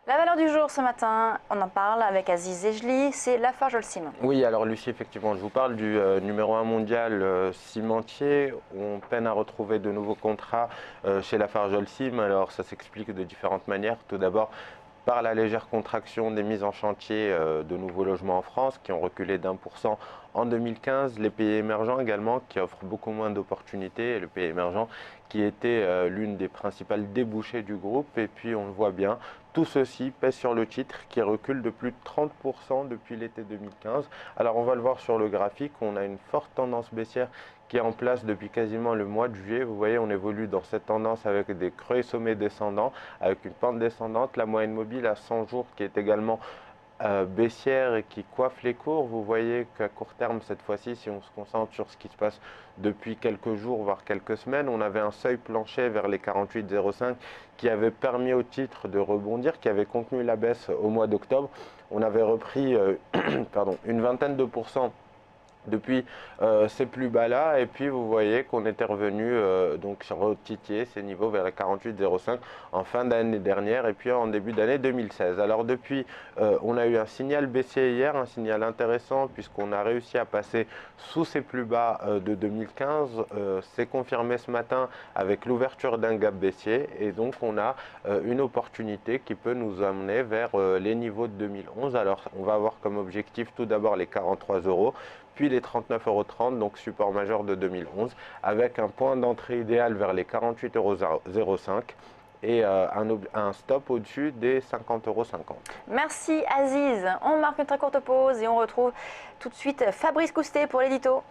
La valeur du jour ce matin, on en parle avec Aziz Ejli, c'est Lafarge Holcim. Oui, alors Lucie, effectivement, je vous parle du numéro 1 mondial cimentier. On peine à retrouver de nouveaux contrats chez Lafarge Holcim. Alors ça s'explique de différentes manières. Tout d'abord, par la légère contraction des mises en chantier de nouveaux logements en France qui ont reculé d'1% en 2015, les pays émergents également qui offrent beaucoup moins d'opportunités, et le pays émergent qui était l'une des principales débouchés du groupe. Et puis on le voit bien, tout ceci pèse sur le titre qui recule de plus de 30% depuis l'été 2015. Alors on va le voir sur le graphique, on a une forte tendance baissière qui est en place depuis quasiment le mois de juillet. Vous voyez, on évolue dans cette tendance avec des creux et sommets descendants, avec une pente descendante. La moyenne mobile à 100 jours qui est également baissière et qui coiffe les cours. Vous voyez qu'à court terme, cette fois-ci, si on se concentre sur ce qui se passe depuis quelques jours, voire quelques semaines, on avait un seuil plancher vers les 48,05 qui avait permis au titre de rebondir, qui avait contenu la baisse au mois d'octobre. On avait repris une vingtaine de pourcents depuis ces plus bas là, et puis vous voyez qu'on était revenu donc retitiller ces niveaux vers les 48,05 en fin d'année dernière et puis en début d'année 2016. Alors depuis on a eu un signal baissier hier, un signal intéressant puisqu'on a réussi à passer sous ces plus bas de 2015. C'est confirmé ce matin avec l'ouverture d'un gap baissier, et donc on a une opportunité qui peut nous amener vers les niveaux de 2011. Alors on va avoir comme objectif tout d'abord les 43 euros, puis les 39,30 €, donc support majeur de 2011, avec un point d'entrée idéal vers les 48,05 € et un stop au-dessus des 50,50 €. Merci Aziz, on marque une très courte pause et on retrouve tout de suite Fabrice Coustet pour l'édito.